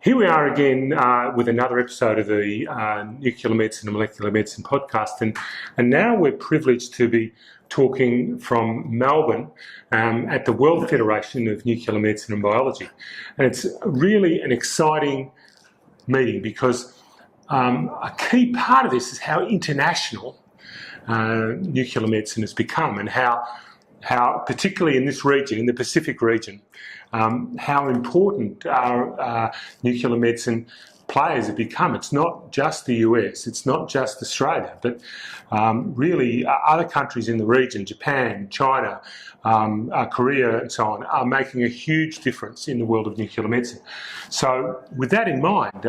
Here we are again with another episode of the Nuclear Medicine and Molecular Medicine podcast, and now we're privileged to be talking from Melbourne at the World Federation of Nuclear Medicine and Biology. And it's really an exciting meeting because a key part of this is how international nuclear medicine has become, and how particularly in this region, in the Pacific region, how important our nuclear medicine players have become. It's not just the US, it's not just Australia, but really other countries in the region, Japan, China, Korea and so on, are making a huge difference in the world of nuclear medicine. So with that in mind,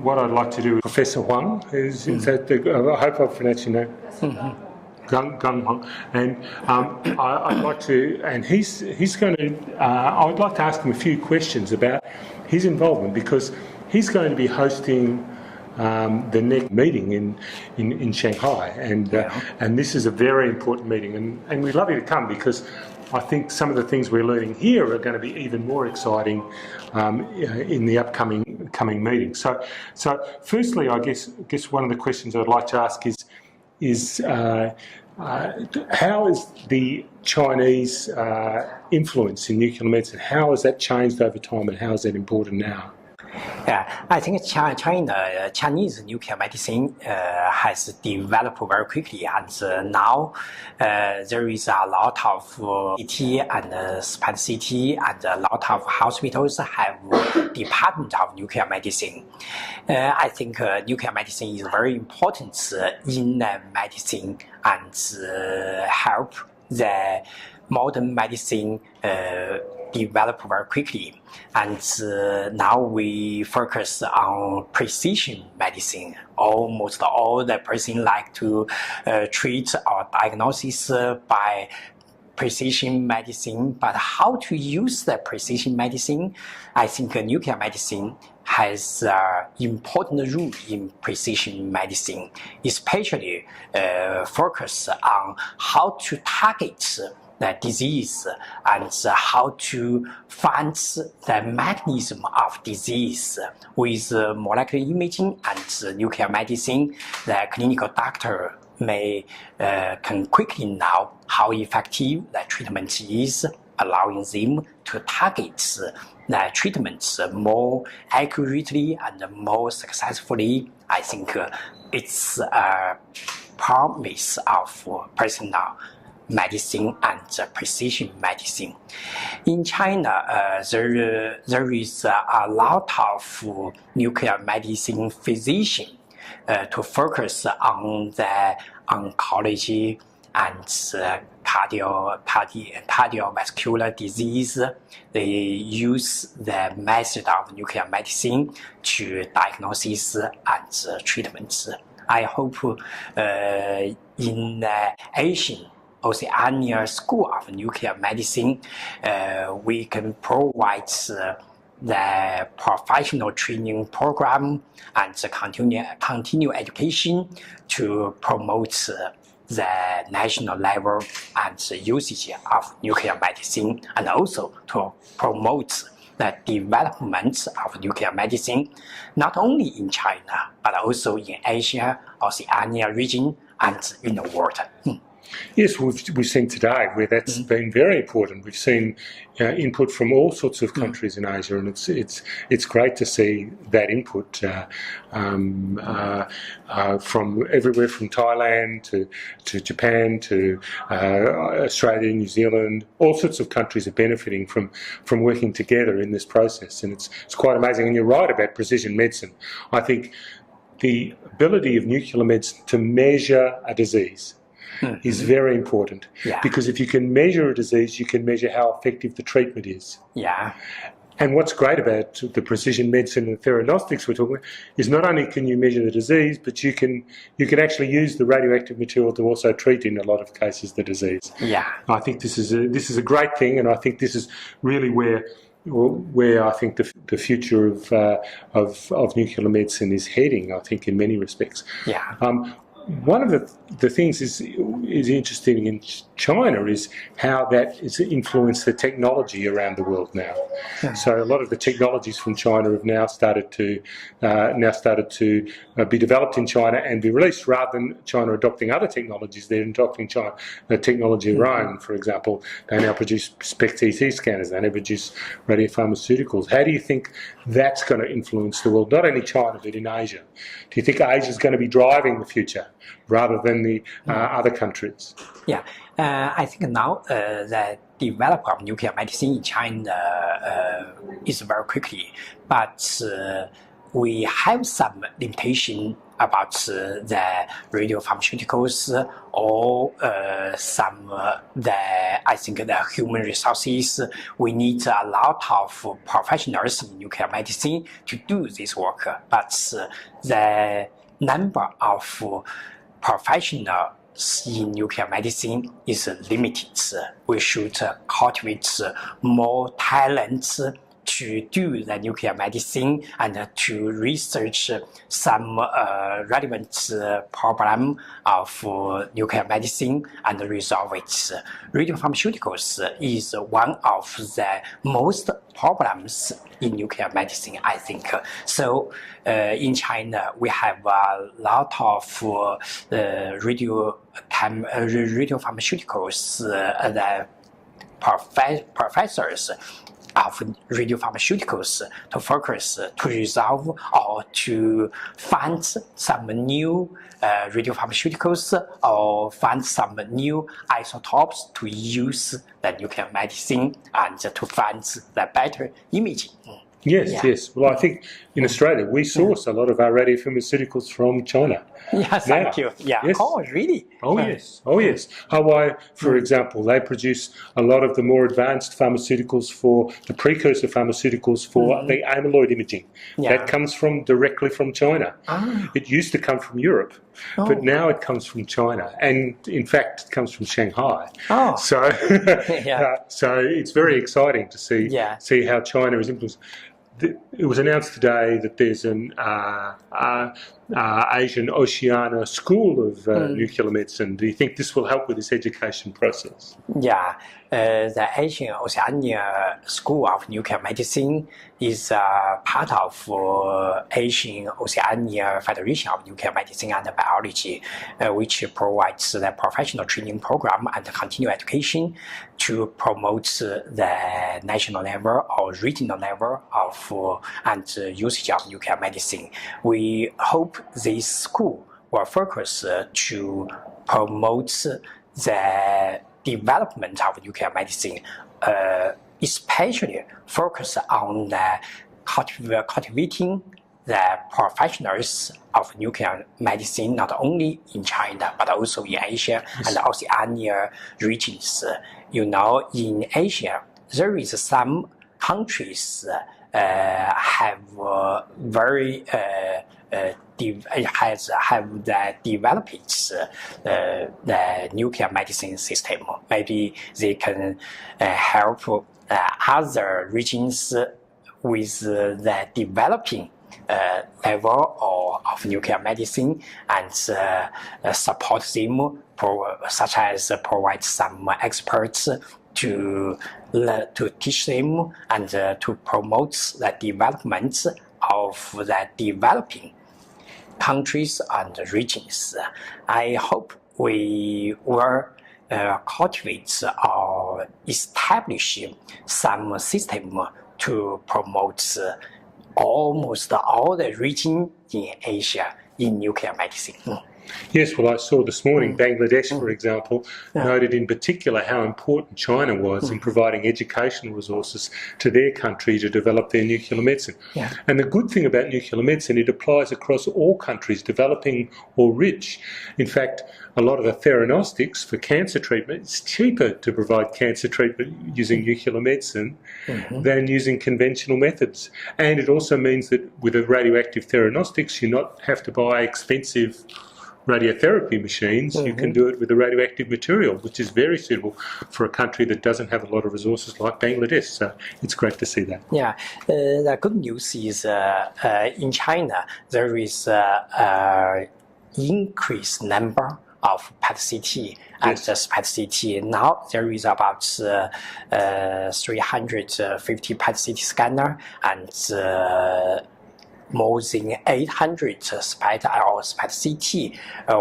what I'd like to do, Professor Huang, is that I hope I've pronounced your name. Mm-hmm. Huang, and I'd like to, and he's going to. I would like to ask him a few questions about his involvement, because he's going to be hosting the next meeting in Shanghai, and this is a very important meeting, and we'd love you to come, because I think some of the things we're learning here are going to be even more exciting in the upcoming meeting. So firstly, I guess one of the questions I'd like to ask is how is the Chinese influence in nuclear medicine, how has that changed over time, and how is that important now? Yeah, I think Chinese nuclear medicine has developed very quickly, and now there is a lot of CT and SPECT CT, and a lot of hospitals have department of nuclear medicine. I think nuclear medicine is very important in medicine and help the modern medicine develop very quickly, and now we focus on precision medicine. Almost all the person like to treat or diagnosis by precision medicine, but how to use the precision medicine? I think nuclear medicine has an important role in precision medicine, especially focus on how to target the disease and how to find the mechanism of disease. With molecular imaging and nuclear medicine, the clinical doctor can quickly know how effective the treatment is, allowing them to target the treatments more accurately and more successfully. I think it's a promise of personal medicine and precision medicine. In China, there is a lot of nuclear medicine physicians to focus on the oncology and cardiovascular disease. They use the method of nuclear medicine to diagnosis and treatments. I hope in the Asian Oceania School of Nuclear Medicine, we can provide the professional training program and continue education to promote the national level and usage of nuclear medicine, and also to promote the development of nuclear medicine, not only in China, but also in Asia, Oceania region, and in the world. Yes, we've seen today where that's been very important. We've seen input from all sorts of countries in Asia, and it's great to see that input from everywhere, from Thailand to Japan to Australia, New Zealand. All sorts of countries are benefiting from working together in this process, and it's quite amazing. And you're right about precision medicine. I think the ability of nuclear medicine to measure a disease is very important, because if you can measure a disease, you can measure how effective the treatment is. Yeah. And what's great about the precision medicine and theranostics we're talking about is not only can you measure the disease, but you can actually use the radioactive material to also treat, in a lot of cases, the disease. Yeah. I think this is a great thing, and I think this is really where I think the future of nuclear medicine is heading, I think, in many respects. Yeah. one of the things is interesting in China is how that has influenced the technology around the world now. Yeah. So a lot of the technologies from China have now started to be developed in China and be released. Rather than China adopting other technologies, they're adopting technology of their own. For example, they now produce SPECT-CT scanners. They now produce radiopharmaceuticals. How do you think that's going to influence the world? Not only China, but in Asia. Do you think Asia is going to be driving the future rather than the other countries? Yeah, I think now the development of nuclear medicine in China is very quickly, but we have some limitation about the radiopharmaceuticals or I think the human resources. We need a lot of professionals in nuclear medicine to do this work, but the number of professionals in nuclear medicine is limited. We should cultivate more talents to do the nuclear medicine and to research some relevant problem of nuclear medicine and resolve it. Radiopharmaceuticals is one of the most problems in nuclear medicine, I think. So in China, we have a lot of radiopharmaceuticals, the professors of radiopharmaceuticals to focus to resolve or to find some new radiopharmaceuticals or find some new isotopes to use the nuclear medicine and to find the better imaging. Yes. Well, I think in Australia we source a lot of our radiopharmaceuticals from China. Yeah, thank you. Yeah. Yes. Oh, really? Oh, yes. Hawaii, for example, they produce a lot of the more advanced pharmaceuticals for the precursor pharmaceuticals for the amyloid imaging. Yeah. That comes directly from China. It used to come from Europe, but now it comes from China, and in fact, it comes from Shanghai. Oh. So, so it's very exciting to see how China is influenced. It was announced today that there's an Asian Oceania School of Nuclear Medicine. Do you think this will help with this education process? Yeah, the Asian Oceania School of Nuclear Medicine is part of Asian Oceania Federation of Nuclear Medicine and Biology, which provides the professional training program and continuing education to promote the national level or regional level of and usage of nuclear medicine. We hope this school will focus to promote the development of nuclear medicine, especially focus on the cultivating the professionals of nuclear medicine, not only in China, but also in Asia and Oceania regions. You know, in Asia, there is some countries have very have the developed the nuclear medicine system. Maybe they can help other regions with the developing level of nuclear medicine and support them, such as provide some experts to teach them and to promote the development of the developing countries and regions. I hope we will cultivate or establish some system to promote almost all the regions in Asia in nuclear medicine. Yes, well, I saw this morning Bangladesh, for example, noted in particular how important China was in providing educational resources to their country to develop their nuclear medicine. Yeah. And the good thing about nuclear medicine, it applies across all countries, developing or rich. In fact, a lot of the theranostics for cancer treatment, it's cheaper to provide cancer treatment using nuclear medicine than using conventional methods. And it also means that with the radioactive theranostics, you not have to buy expensive radiotherapy machines. You can do it with the radioactive material, which is very suitable for a country that doesn't have a lot of resources like Bangladesh. So it's great to see that. Yeah, the good news is in China there is increased number of PET-CT and this PET-CT. Now there is about 350 PET-CT scanner and more than 800 SPECT or PET-CT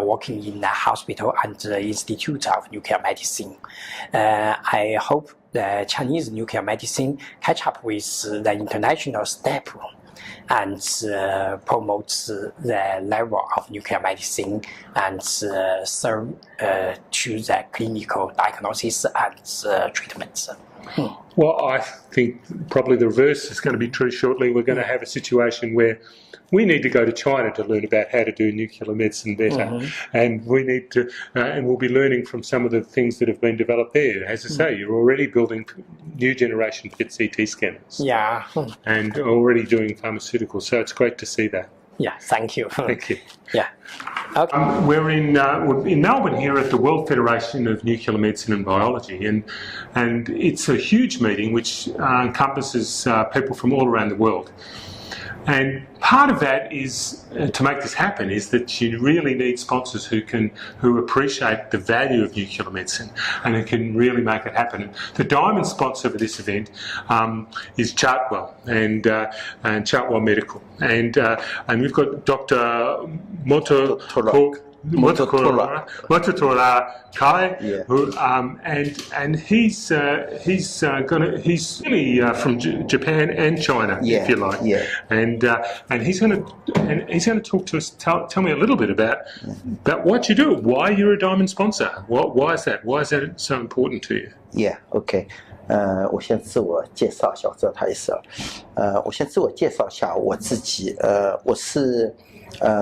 working in the hospital and the Institute of Nuclear Medicine. I hope the Chinese nuclear medicine catch up with the international step and promotes the level of nuclear medicine and serve to the clinical diagnosis and treatments. Well, I think probably the reverse is going to be true shortly. We're going to have a situation where we need to go to China to learn about how to do nuclear medicine better, and we need to, and we'll be learning from some of the things that have been developed there. As I say, you're already building new generation PET-CT scanners, and already doing pharmaceuticals. So it's great to see that. Yeah, thank you. Thank you. Yeah. Okay. We're in Melbourne here at the World Federation of Nuclear Medicine and Biology, and it's a huge meeting which encompasses people from all around the world. And part of that is, to make this happen, is that you really need sponsors who appreciate the value of nuclear medicine and who can really make it happen. The diamond sponsor for this event is Chartwell and Chartwell Medical, and we've got Dr. Mototora Kai, who, and he's really from Japan and China, if you like, and he's going to talk to us. Tell me a little bit about what you do, why you're a diamond sponsor, why is that so important to you? Yeah, okay. 我先自我介绍一下，我知道他也是。我先自我介绍一下我自己。我是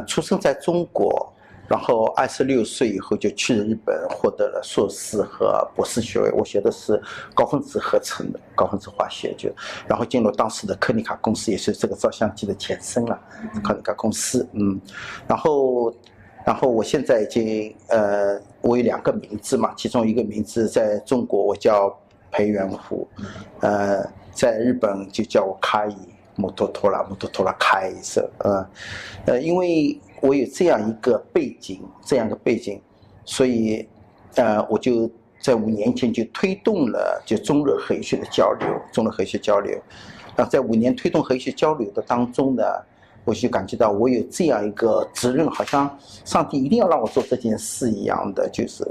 出生在中国。然后26岁以后就去日本，获得了硕士和博士学位。我学的是高分子合成的高分子化学，然后进入当时的科尼卡公司，也是这个照相机的前身了，科尼卡公司。然后我现在已经我有2个名字嘛，其中一个名字在中国我叫裴元虎，在日本就叫我卡伊Mototora卡伊是因为我有这样一个背景，所以我就在5年前就推动了就中日核医学的交流，在5年推动核医学交流的当中呢，我就感觉到我有这样一个责任，好像上帝一定要让我做这件事一样的，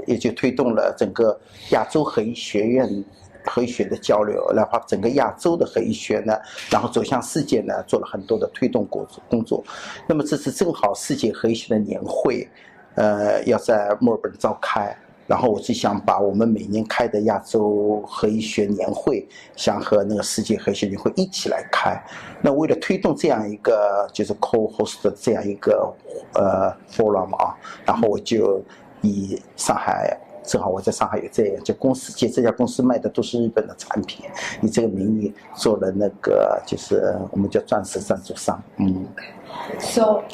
也就推动了整个亚洲核医学院核医学的交流，然后整个亚洲的核医学呢，然后走向世界呢，做了很多的推动工作。那么这次正好世界核医学的年会，要在墨尔本召开，然后我就想把我们每年开的亚洲核医学年会，想和那个世界核医学年会一起来开。那为了推动这样一个就是 co-host 的这样一个forum 啊，然后我就以上海。正好我在上海有这样就公司，这家公司卖的都是日本的产品，以这个名义做了那个就是我们叫钻石赞助商。So,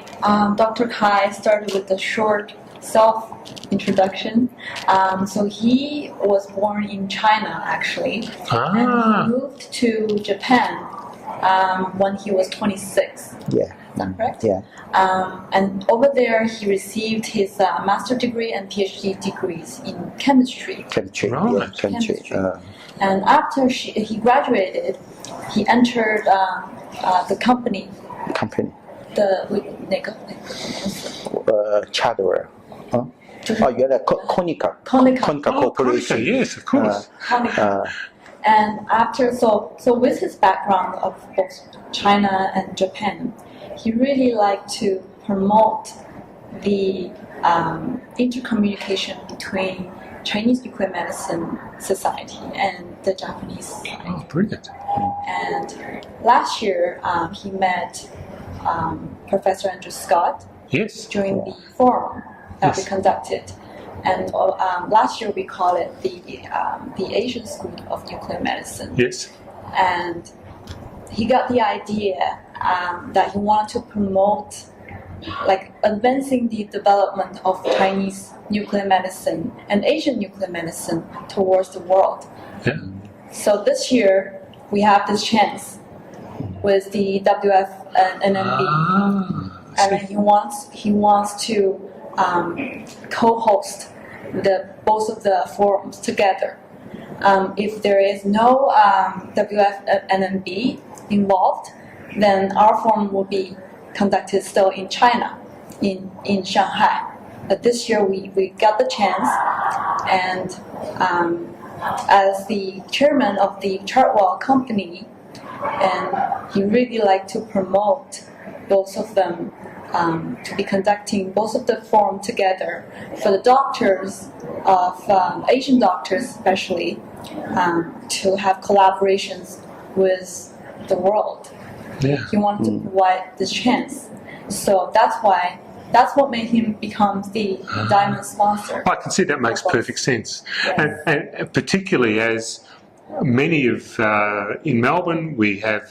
Dr. Kai started with a short self-introduction. So he was born in China actually, and he moved to Japan when he was 26. Yeah. Is that correct? Yeah. And over there, he received his master's degree and PhD degrees in chemistry. Chemistry. And after he graduated, he entered the company. Chadwell. 原来 Konica Corporation. Yes, of course. And after so with his background of both China and Japan, he really liked to promote the intercommunication between Chinese Nuclear Medicine Society and the Japanese Society. Oh, brilliant. And last year, he met Professor Andrew Scott during the forum that we conducted. And last year we call it the Asian School of Nuclear Medicine. Yes. And he got the idea that he wanted to promote like advancing the development of Chinese nuclear medicine and Asian nuclear medicine towards the world. Yeah. So this year we have this chance with the WFNMB, and he wants to co-host both of the forums together. If there is no WFNMB involved, then our forum will be conducted still in China, in Shanghai. But this year we got the chance, and as the chairman of the Chartwell company, and he really liked to promote both of them, to be conducting both of the forum together for the doctors of Asian doctors especially, to have collaborations with the world. Yeah. He wanted to provide this chance, so that's what made him become the diamond sponsor. I can see that makes perfect sense, yes. and particularly as many of in Melbourne we have.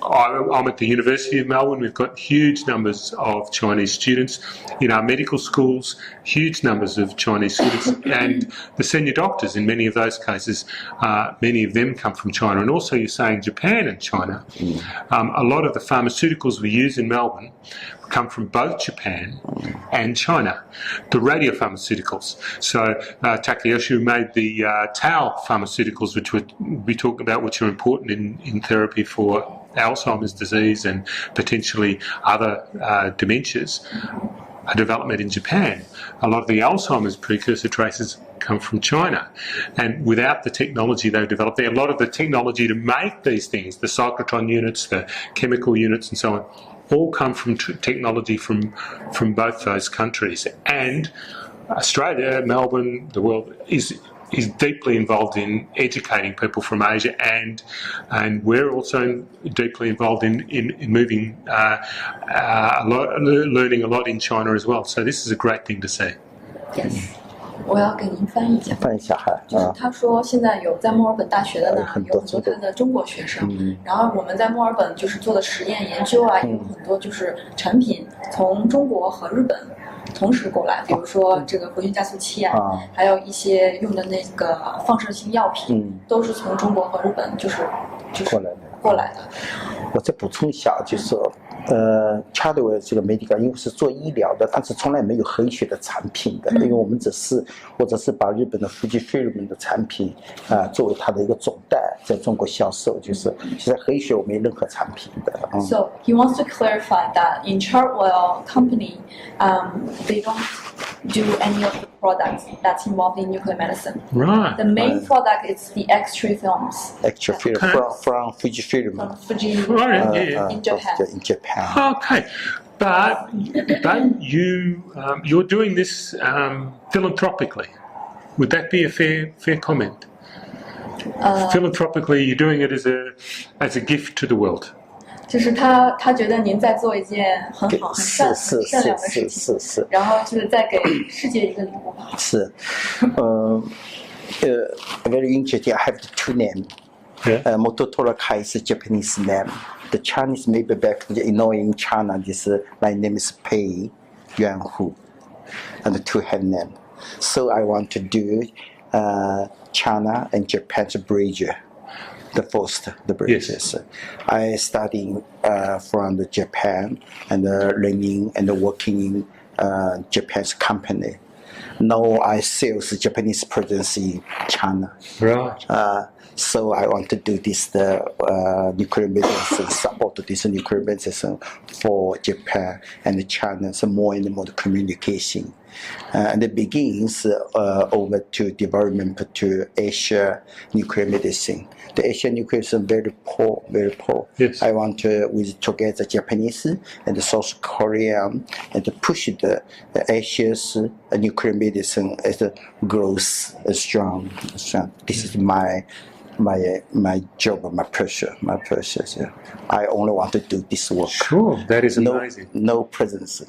I'm at the University of Melbourne. We've got huge numbers of Chinese students in our medical schools. Huge numbers of Chinese students, and the senior doctors in many of those cases. Many of them come from China, and also you're saying Japan and China. A lot of the pharmaceuticals we use in Melbourne come from both Japan and China, the radiopharmaceuticals. So Takayoshi made the tau pharmaceuticals, which we talked about, which are important in therapy for Alzheimer's disease and potentially other dementias, are developed in Japan. A lot of the Alzheimer's precursor traces come from China, and without the technology they've developed there, a lot of the technology to make these things, the cyclotron units, the chemical units and so on, all come from technology from both those countries. And Australia, Melbourne, the world is deeply involved in educating people from Asia, and we're also deeply involved in moving learning a lot in China as well. So this is a great thing to see. Yes. 我要给您翻译一下。翻译一下哈。就是他说，现在有在墨尔本大学的呢，有很多他的中国学生。然后我们在墨尔本就是做的实验研究啊，有很多就是产品从中国和日本同时过来，比如说这个活性加速器啊，还有一些用的那个放射性药品，都是从中国和日本就是过来的。我再补充一下，就是说Chartwell 这个 medical 因为是做医疗的，但是从来没有黑血的产品的，因为我们只是把日本的Fujifilm的产品作为它的一个总代在中国销售，就是现在黑血我没有任何产品的。So he wants to clarify that in Chartwell company, they don't do any of the products that's involved in nuclear medicine. Right. The main product is the X-ray films. X-ray film from Fujifilm. From Fujifilm in Japan. In Japan. Okay, but you're doing this philanthropically. Would that be a fair comment? Philanthropically, you're doing it as a gift to the world. 就是他觉得您在做一件很好、很善良的事情，是，然后就是在给世界一个礼物吧。是，very interesting. I have two names. Mototora is a Japanese name. The Chinese maybe back, in China, my name is Pei Yuanhu, and the two have name. So I want to do China and Japan's bridge. The bridges. Yes. I studying from the Japan and learning and working in Japan's company. Now I sales Japanese presence in China. Right. So I want to do this nuclear medicine, support this nuclear medicine for Japan and China. So more and more communication. And it begins over to development to Asia nuclear medicine. The Asian nuclear medicine very poor. Yes. I want to with together Japanese and the South Korean and to push the Asia's nuclear medicine as a growth strong. This is my job, my pressure. Yeah. I only want to do this work. Sure, that is amazing. No presence.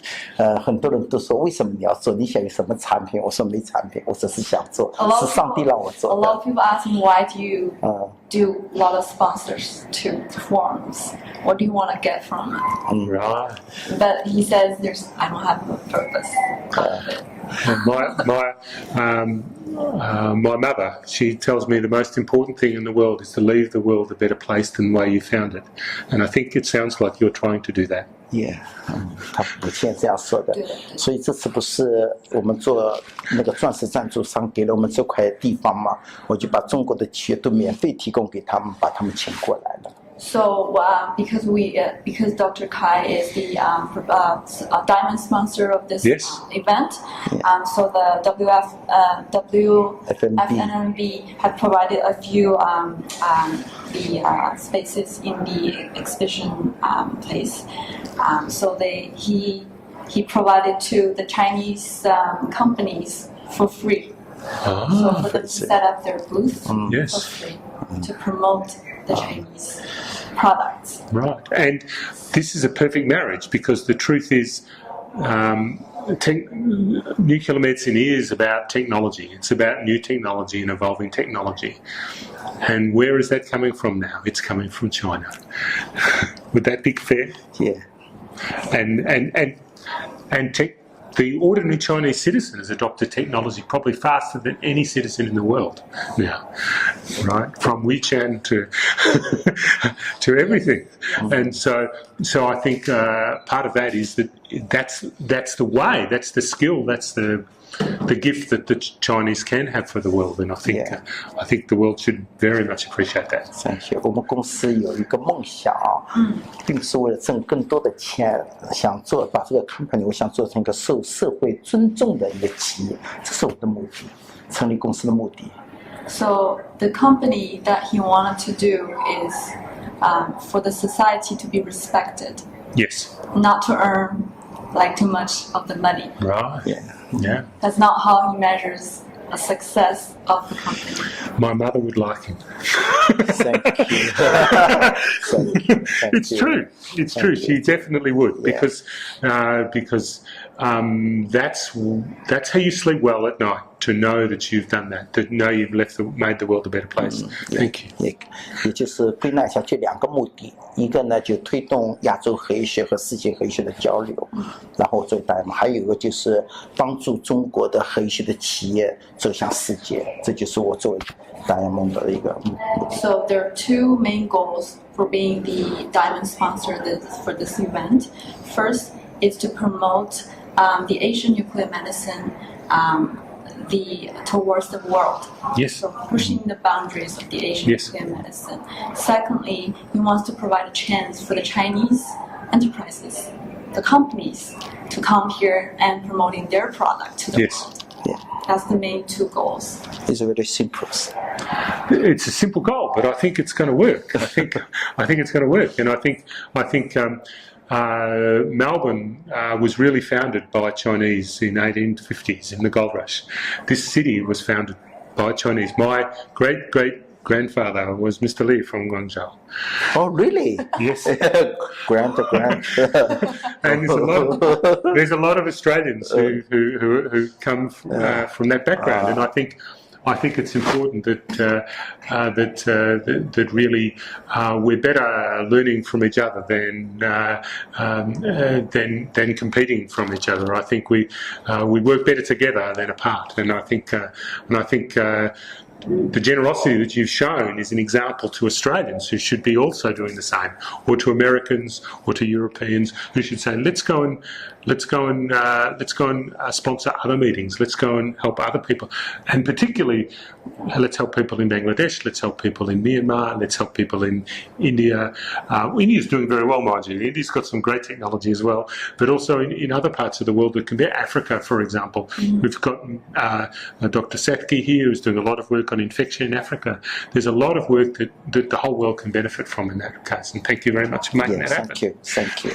很多人都说为什么你要做？你想有什么产品？我说没产品，我只是想做，是上帝让我做。A lot of people ask me why do you do a lot of sponsors to forums? What do you want to get from it? Right. But he says I don't have a purpose out of it. My mother, she tells me the most important thing in the world is to leave the world a better place than the way you found it. And I think it sounds like you're trying to do that. Yeah， 他母亲这样说的。所以这次不是我们做那个钻石赞助商给了我们这块地方嘛，我就把中国的企业都免费提供给他们，把他们请过来了。So because Dr. Kai is the diamond sponsor of this event, so the WFNMB had provided a few the spaces in the exhibition place. So he provided to the Chinese companies for free. So for them to set up their booth for free to promote the Chinese products. Right, and this is a perfect marriage because the truth is nuclear medicine is about technology. It's about new technology and evolving technology. And where is that coming from now? It's coming from China. Would that be fair? Yeah. And the ordinary Chinese citizen has adopted technology probably faster than any citizen in the world now, right? From WeChat to everything. And so I think part of that is that's the way, that's the skill, that's the gift that the Chinese can have for the world, and I think the world should very much appreciate that. Thank you. 我们公司有一个梦想，并不是为了挣更多的钱，想把这个 company 我想做成一个受社会尊重的一个企业，这是我的目的，成立公司的目的。So the company that he wanted to do is for the society to be respected. Yes. Not to earn like too much of the money. Right. Yeah. That's not how he measures a success of the company. My mother would like him. Thank you. It's true. It's true. She definitely would because that's how you sleep well at night. To know that you've done that, to know you've made the world a better place. Thank you. 也就是归纳一下，就两个目的，一个呢就推动亚洲核医学和世界核医学的交流，然后作为大家嘛，还有一个就是帮助中国的核医学的企业走向世界，这就是我作为大家梦的一个目的。So there are two main goals for being the diamond sponsor for this event. First is to promote the Asian nuclear medicine. Towards the world. Yes. So pushing the boundaries of the Asian nuclear medicine. Secondly, he wants to provide a chance for the Chinese enterprises, the companies, to come here and promoting their product to the world. Yeah. That's the main two goals. It's very simple. It's a simple goal, but I think it's going to work. I think it's going to work, and I think Melbourne was really founded by Chinese in 1850s in the gold rush. This city was founded by Chinese. My great-great-grandfather was Mr. Li from Guangzhou. Oh, really? Yes. Grand. And there's a lot of Australians who come from that background, and I think it's important that really we're better learning from each other than competing from each other. I think we work better together than apart, and I think the generosity that you've shown is an example to Australians who should be also doing the same, or to Americans or to Europeans who should say, let's go and sponsor other meetings. Let's go and help other people, and particularly let's help people in Bangladesh. Let's help people in Myanmar. Let's help people in India. India's doing very well, mind you. India's got some great technology as well, but also in other parts of the world that can be Africa, for example. We've got Dr. Sathki here who's doing a lot of work on infection in Africa. There's a lot of work that the whole world can benefit from in that case, and thank you very much for making that happen. Thank you.